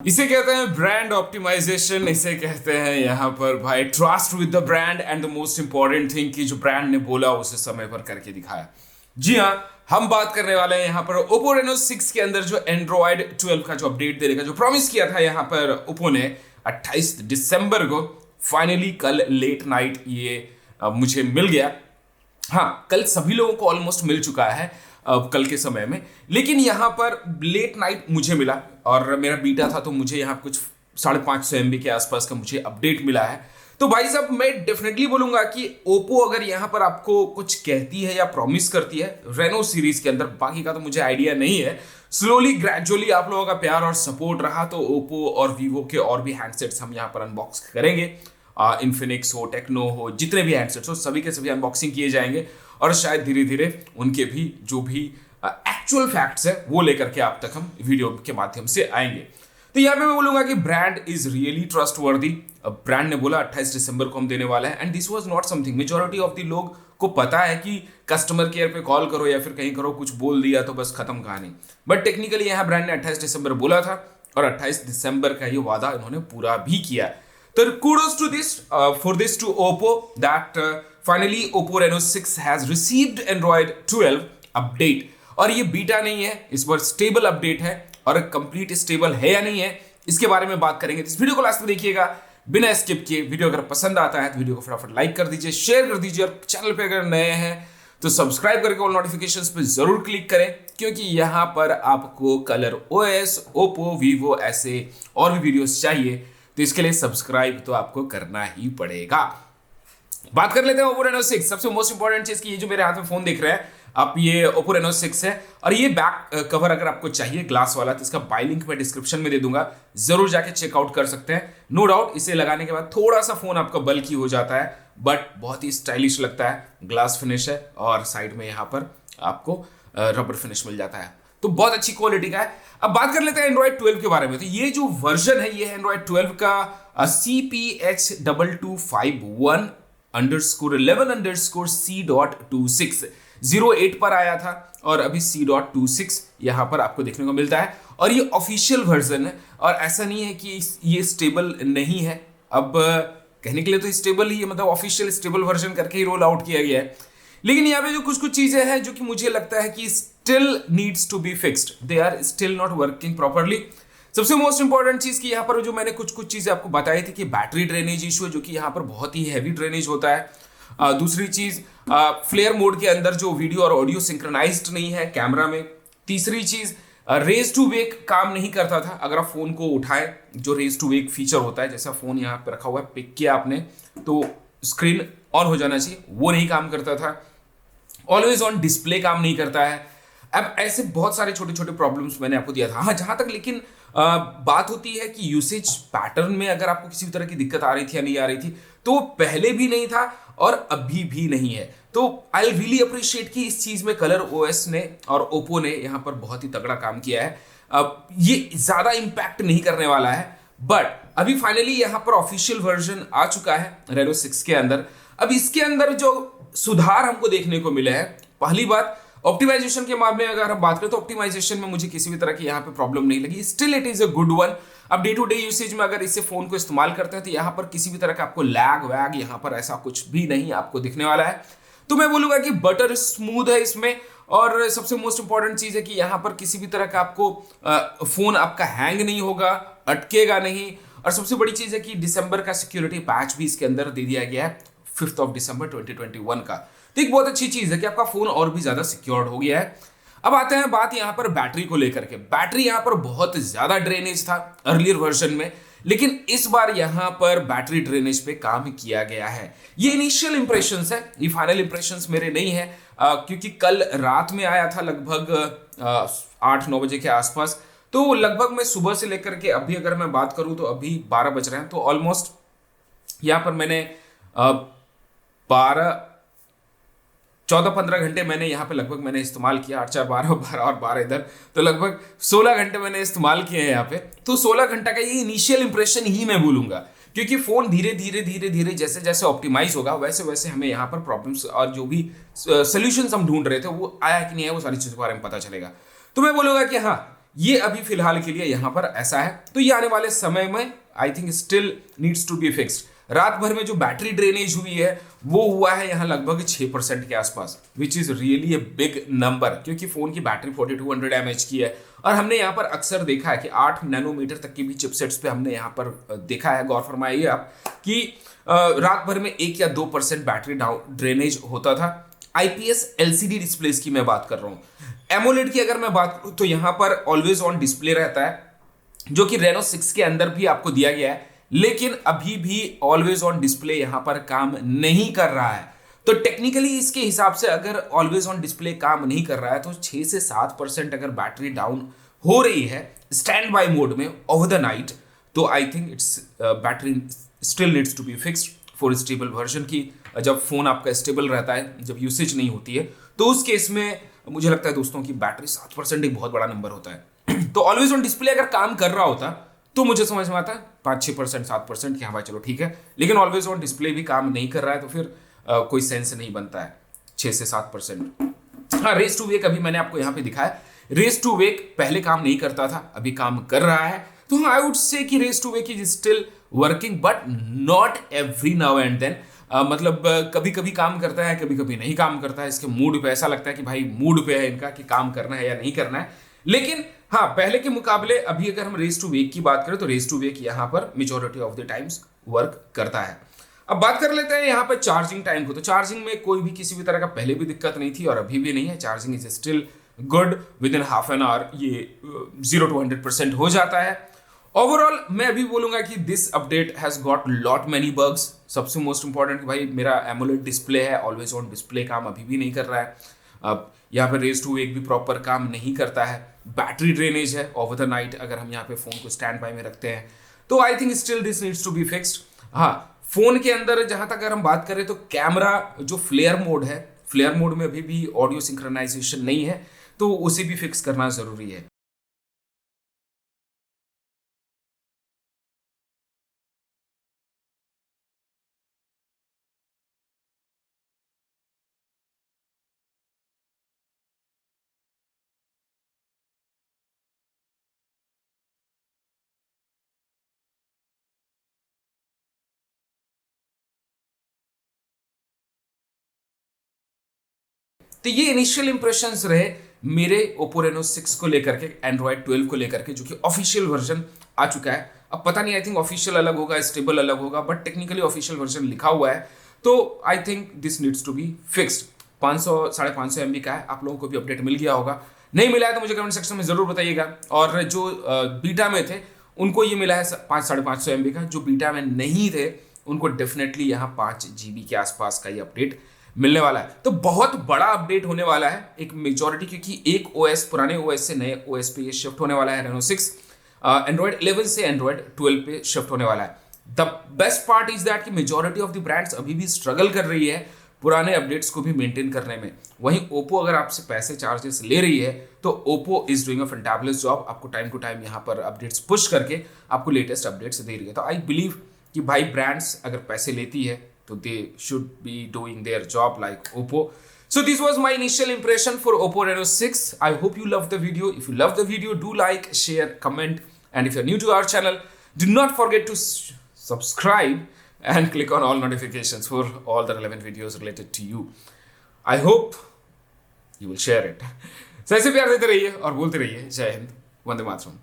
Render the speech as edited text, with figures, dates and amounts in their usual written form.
इसे कहते हैं ब्रांड ऑप्टिमाइजेशन। इसे कहते हैं यहाँ पर भाई trust with the brand and the most important thing कि जो ब्रांड ने बोला उसे समय पर करके दिखाया। जी हाँ, हम बात करने वाले हैं यहाँ पर Oppo Reno 6 के अंदर जो Android 12 का जो अपडेट देने का जो प्रॉमिस किया था यहाँ पर Oppo ने 28 दिसंबर को, फाइनली कल लेट नाइट ये मुझे मिल गया। हाँ, कल सभी लोगों को ऑलमोस्ट मिल चुका है कल के समय में, लेकिन यहाँ पर लेट नाइट मुझे मिला और मेरा बीटा था तो मुझे यहाँ कुछ 550 MB के आसपास का मुझे अपडेट मिला है। तो भाई साहब, मैं डेफिनेटली बोलूंगा कि ओप्पो अगर यहाँ पर आपको कुछ कहती है या प्रॉमिस करती है रेनो सीरीज के अंदर, बाकी का तो मुझे आइडिया नहीं है, स्लोली ग्रेजुअली आप लोगों का प्यार और सपोर्ट रहा तो ओप्पो और वीवो के और भी हैंडसेट्स हम यहाँ पर अनबॉक्स करेंगे। इन्फिनिक्स हो, टेक्नो हो, जितने भी हैंडसेट्स हो सभी के सभी अनबॉक्सिंग किए जाएंगे और शायद धीरे धीरे उनके भी जो भी एक्चुअल फैक्ट्स है वो लेकर के आप तक हम वीडियो के माध्यम से आएंगे। तो यहाँ पे मैं बोलूंगा कि brand is really trustworthy. Brand ने बोला 28 दिसंबर को हम देने वाला है and this was not something, majority of the लोग को पता है कि कस्टमर केयर पे कॉल करो या फिर कहीं करो, कुछ बोल दिया तो बस खत्म कहानी। बट टेक्निकली यहाँ ब्रांड ने 28 दिसंबर बोला था और 28 दिसंबर का ये वादा इन्होंने पूरा भी किया। तो kudos to this for this to Oppo that finally Oppo Reno 6 has received Android 12 update। और ये बीटा नहीं है, इस पर स्टेबल अपडेट है और कंप्लीट स्टेबल है या नहीं है इसके बारे में बात करेंगे। इस वीडियो को लास्ट तक देखिएगा बिना स्किप किए। वीडियो अगर पसंद आता है तो वीडियो को फटाफट लाइक कर दीजिए, शेयर कर दीजिए और चैनल पे अगर नए हैं तो सब्सक्राइब करके ऑल नोटिफिकेशंस पे जरूर क्लिक करें, क्योंकि यहाँ पर आपको कलर ओएस, ओप्पो, वीवो ऐसे और भी वीडियोस चाहिए तो इसके लिए सब्सक्राइब तो आपको करना ही पड़ेगा। बात कर लेते हैं Oppo Reno 6। सबसे मोस्ट इंपॉर्टेंट चीज की ये जो मेरे हाथ में फोन देख रहे हैं आप, ये Oppo Reno 6 है और ये बैक कवर अगर आपको चाहिए ग्लास वाला तो इसका बाय लिंक मैं डिस्क्रिप्शन में दे दूंगा, जरूर जाके चेकआउट कर सकते हैं। नो डाउट इसे लगाने के बाद थोड़ा सा फोन आपका बल्की हो जाता है बट बहुत ही स्टाइलिश लगता है। ग्लास फिनिश है और साइड में यहाँ पर आपको रबर फिनिश मिल जाता है, तो बहुत अच्छी क्वालिटी का है। अब बात कर लेते हैं एंड्रॉइड 12 के बारे में। तो ये जो वर्जन है ये है एंड्रॉइड 12 का CPH2251_11_C.26 08 पर आया था और अभी C.26 यहां पर आपको देखने को मिलता है और ये ऑफिशियल वर्जन है और ऐसा नहीं है कि ये स्टेबल नहीं है। अब कहने के लिए तो स्टेबल ही है, मतलब ऑफिशियल स्टेबल वर्जन करके ही रोल आउट किया गया है, लेकिन यहाँ पे जो कुछ कुछ चीजें हैं जो कि मुझे लगता है कि still needs to be fixed, they are still not working properly. सबसे मोस्ट इंपॉर्टेंट चीज की यहाँ पर जो मैंने कुछ कुछ चीजें आपको बताई थी कि बैटरी ड्रेनेज इशू है जो कि यहाँ पर बहुत ही हैवी ड्रेनेज होता है। दूसरी चीज फ्लेयर मोड के अंदर जो वीडियो और ऑडियो सिंक्रोनाइज्ड नहीं है कैमरा में। तीसरी चीज रेज टू वेक काम नहीं करता था। अगर आप फोन को उठाए जो रेज टू वेक फीचर होता है, जैसा फोन यहाँ पे रखा हुआ है, पिक किया आपने तो स्क्रीन ऑन हो जाना चाहिए, वो नहीं काम करता था। ऑलवेज ऑन डिस्प्ले काम नहीं करता है। अब ऐसे बहुत सारे छोटे छोटे प्रॉब्लम्स मैंने आपको दिया था। हाँ, जहां तक लेकिन बात होती है कि यूसेज पैटर्न में अगर आपको किसी भी तरह की दिक्कत आ रही थी या नहीं आ रही थी तो पहले भी नहीं था और अभी भी नहीं है। तो आई रियली अप्रिशिएट कि इस चीज में कलर ओएस ने और ओप्पो ने यहाँ पर बहुत ही तगड़ा काम किया है। अब ये ज्यादा इंपैक्ट नहीं करने वाला है बट अभी फाइनली यहाँ पर ऑफिशियल वर्जन आ चुका है Reno 6 के अंदर। अब इसके अंदर जो सुधार हमको देखने को मिले हैं, पहली बात ऑप्टिमाइजेशन के मामले में अगर हम बात करें तो ऑप्टिमाइजेशन में मुझे किसी भी तरह की यहाँ पे प्रॉब्लम नहीं लगी, still it is a good one. अब डे टू डे यूसेज में अगर इसे फोन को इस्तेमाल करते हैं तो यहाँ पर किसी भी तरह का आपको लैग वैग यहाँ पर ऐसा कुछ भी नहीं आपको दिखने वाला है। तो मैं बोलूंगा कि बटर स्मूथ है इसमें और सबसे मोस्ट इंपॉर्टेंट चीज है कि यहाँ पर किसी भी तरह का आपको फोन आपका हैंग नहीं होगा, अटकेगा नहीं। और सबसे बड़ी चीज है कि दिसंबर का सिक्योरिटी पैच भी इसके अंदर दे दिया गया है 5 दिसंबर 2021 का। तो एक बहुत अच्छी चीज है कि आपका फोन और भी ज्यादा सिक्योर्ड हो गया है। अब आते हैं बात यहाँ पर बैटरी को लेकर के। बैटरी यहाँ पर बहुत ज्यादा ड्रेनेज था अर्लियर वर्जन में, लेकिन इस बार यहाँ पर बैटरी ड्रेनेज पे काम किया गया है। ये इनिशियल इंप्रेशंस है, ये फाइनल इंप्रेशंस मेरे नहीं है क्योंकि कल रात में आया था लगभग 8-9 बजे के आसपास। तो लगभग मैं सुबह से लेकर के अभी अगर मैं बात करूं तो अभी 12 बज रहे हैं, तो ऑलमोस्ट यहाँ पर मैंने 14-15 घंटे मैंने यहाँ पे लगभग मैंने इस्तेमाल किया। 8 4 12 12 और 12 इधर, तो लगभग 16 घंटे मैंने इस्तेमाल किए हैं यहाँ पे। तो 16 घंटा का ये इनिशियल इंप्रेशन ही मैं बोलूंगा, क्योंकि फोन धीरे धीरे धीरे धीरे जैसे जैसे ऑप्टिमाइज होगा वैसे वैसे हमें यहाँ पर प्रॉब्लम्स और जो भी सोल्यूशंस हम ढूंढ रहे थे वो आया कि नहीं है, वो सारी चीजों के बारे में पता चलेगा। तो मैं बोलूंगा कि हाँ, ये अभी फिलहाल के लिए यहाँ पर ऐसा है। तो ये आने वाले समय में I think still needs to be fixed. रात भर में जो बैटरी ड्रेनेज हुई है वो हुआ है यहाँ लगभग 6% के आसपास, which is really a big number, क्योंकि फोन की बैटरी 4200 mAh की है। और हमने यहाँ पर अक्सर देखा है कि 8 नैनोमीटर तक की भी चिपसेट्स पे हमने यहाँ पर देखा है, गौर फरमाइए आप, कि रात भर में 1 या 2% बैटरी ड्रेनेज होता था। IPS LCD डिस्प्लेस की मैं बात कर रहा हूँ। एमोलेड की अगर मैं बात करूँ तो यहाँ पर ऑलवेज ऑन डिस्प्ले रहता है, जो कि रेनो 6 के अंदर भी आपको दिया गया है, लेकिन अभी भी ऑलवेज ऑन डिस्प्ले यहां पर काम नहीं कर रहा है। तो टेक्निकली इसके हिसाब से अगर ऑलवेज ऑन डिस्प्ले काम नहीं कर रहा है तो 6 से 7% अगर बैटरी डाउन हो रही है स्टैंड बाय मोड में ओवर द नाइट, तो I think it's battery still needs to be fixed for stable version की। जब फोन आपका स्टेबल रहता है, जब यूसेज नहीं होती है, तो उस केस में मुझे लगता है दोस्तों की बैटरी 7% एक बहुत बड़ा नंबर होता है। तो ऑलवेज ऑन डिस्प्ले अगर काम कर रहा होता तो मुझे समझ में आता है 5-6%, 7% कि हाँ भाई चलो ठीक है, लेकिन ऑलवेज ऑन डिस्प्ले भी काम नहीं कर रहा है तो फिर कोई सेंस नहीं बनता है 6 से 7%। हाँ, रेस टू वेक अभी मैंने आपको यहाँ पे दिखाया। रेस टू वेक पहले काम नहीं करता था, अभी काम कर रहा है। तो हाँ, आई वुड से कि raise to wake is still working but not every now and then. मतलब कभी कभी काम करता है, कभी कभी नहीं काम करता है। इसके मूड पे ऐसा लगता है कि भाई मूड पे है इनका कि काम करना है या नहीं करना है। लेकिन हाँ, पहले के मुकाबले अभी अगर हम रेस टू वेक की बात करें तो रेस टू वेक यहाँ पर majority of the times work करता है। अब बात कर लेते हैं यहाँ पर चार्जिंग टाइम को। तो चार्जिंग में कोई भी किसी भी तरह का पहले भी दिक्कत नहीं थी और अभी भी नहीं है। Charging is still good, with in half an hour ये 0 to 100% हो जाता है। ओवरऑल मैं अभी बोलूंगा कि this update has got lot many bugs. सबसे मोस्ट इंपॉर्टेंट भाई मेरा एमोलेड डिस्प्ले है, ऑलवेज ऑन डिस्प्ले काम अभी भी नहीं कर रहा है। अब यहाँ पर रेस टू वेक भी प्रॉपर काम नहीं करता है। बैटरी ड्रेनेज है ओवर द नाइट अगर हम यहाँ पे फोन को स्टैंड बाय में रखते हैं। तो I think still this needs to be fixed. हाँ, फोन के अंदर जहां तक अगर हम बात करें तो कैमरा जो फ्लेयर मोड है, फ्लेयर मोड में अभी भी ऑडियो सिंक्रोनाइजेशन नहीं है, तो उसे भी फिक्स करना जरूरी है। तो ये इनिशियल इंप्रेशंस रहे मेरे Oppo Reno 6 को लेकर के, Android 12 को लेकर के, जो कि ऑफिशियल वर्जन आ चुका है। अब पता नहीं, आई थिंक ऑफिशियल अलग होगा, स्टेबल अलग होगा, बट टेक्निकली ऑफिशियल वर्जन लिखा हुआ है। तो I think this needs to be fixed. 500-550 MB का है। आप लोगों को भी अपडेट मिल गया होगा, नहीं मिला है तो मुझे कमेंट सेक्शन में जरूर बताइएगा। और जो बीटा में थे उनको ये मिला है 500-550 MB का। जो बीटा में नहीं थे उनको डेफिनेटली यहाँ 5 GB के आसपास का ये अपडेट मिलने वाला है। तो बहुत बड़ा अपडेट होने वाला है एक मेजॉरिटी, क्योंकि एक OS पुराने OS से नए OS पे ये शिफ्ट होने वाला है। Reno 6 Android 11 से Android 12 पे शिफ्ट होने वाला है। The best part is that कि मेजॉरिटी ऑफ द ब्रांड्स अभी भी स्ट्रगल कर रही है पुराने अपडेट्स को भी मेंटेन करने में। वहीं Oppo अगर आपसे पैसे चार्जेस ले रही है तो Oppo is doing a fantabulous job. आपको टाइम टू टाइम यहाँ पर अपडेट्स पुश करके आपको लेटेस्ट अपडेट्स दे रही है। तो आई बिलीव कि भाई ब्रांड्स अगर पैसे लेती है तो they should be doing their job like Oppo. So this was my initial impression for Oppo Reno 6. I hope you loved the video. If you loved the video, do like, share, comment, and if you're new to our channel, do not forget to subscribe and click on all notifications for all the relevant videos related to you. I hope you will share it. So ऐसे प्यार देते रहिए और बोलते रहिए जय हिंद, वंदे मातरम।